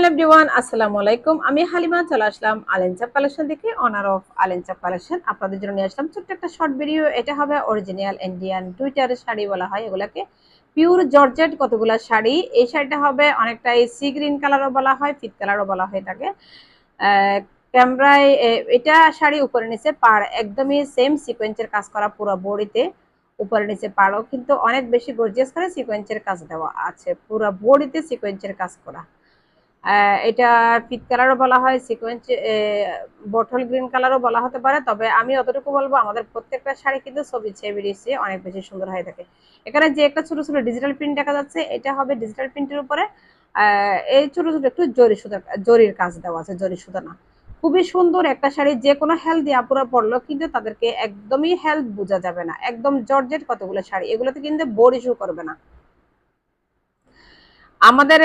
Hello everyone, আসসালামু আলাইকুম। আমি হালিমা চলে আসলাম আলেনচাপ কালেকশন থেকে, অনার অফ আলেনচাপ কালেকশন। আপনাদের জন্য নিয়ে আসলাম ছোট্ট একটা শর্ট ভিডিও। এটা হবে অরিজিনাল ইন্ডিয়ান টুইটারের শাড়ি বলা হয় এগুলাকে, পিওর জর্জেট কতগুলা শাড়ি। এই শাড়িটা হবে অনেকটাই সি গ্রিন কালারও বলা হয়, ফিট কালারও বলা হয় থাকে। ক্যামেরায় এটা শাড়ি উপরে নিচে পাড় একদমই সেম সিকোয়েন্সের কাজ করা পুরো বডিতে। উপরে নিচে পাড়ও কিন্তু অনেক বেশি গর্জিয়াস করে সিকোয়েন্সের কাজ দেওয়া আছে, পুরো বডিতে সিকোয়েন্সের কাজ করা। এটা ফিট কালারও বলা হয়, সিকোয়েন্স বটল গ্রিন কালারও বলা হতে পারে। তবে আমি অতটুকু বলবো, আমাদের প্রত্যেকটা শাড়ি কিন্তু ছবি চেয়ে বেরিয়েছে অনেক বেশি সুন্দর হয়ে থাকে। এখানে যে একটা ছোট ছোট ডিজিটাল প্রিন্ট দেখা যাচ্ছে, এটা হবে ডিজিটাল প্রিন্টের উপরে এই ছোট ছোট একটু জরি সুতা, জরির কাজ দেওয়া আছে, জরি সুতা না। খুবই সুন্দর একটা শাড়ি, যে কোনো হেলদি আপুরা পরলো কিন্তু তাদেরকে একদমই হেলথ বোঝা যাবে না। একদম জর্জেট কতগুলো শাড়ি, এগুলোতে কিন্তু বোর ইস্যু করবে না। আমাদের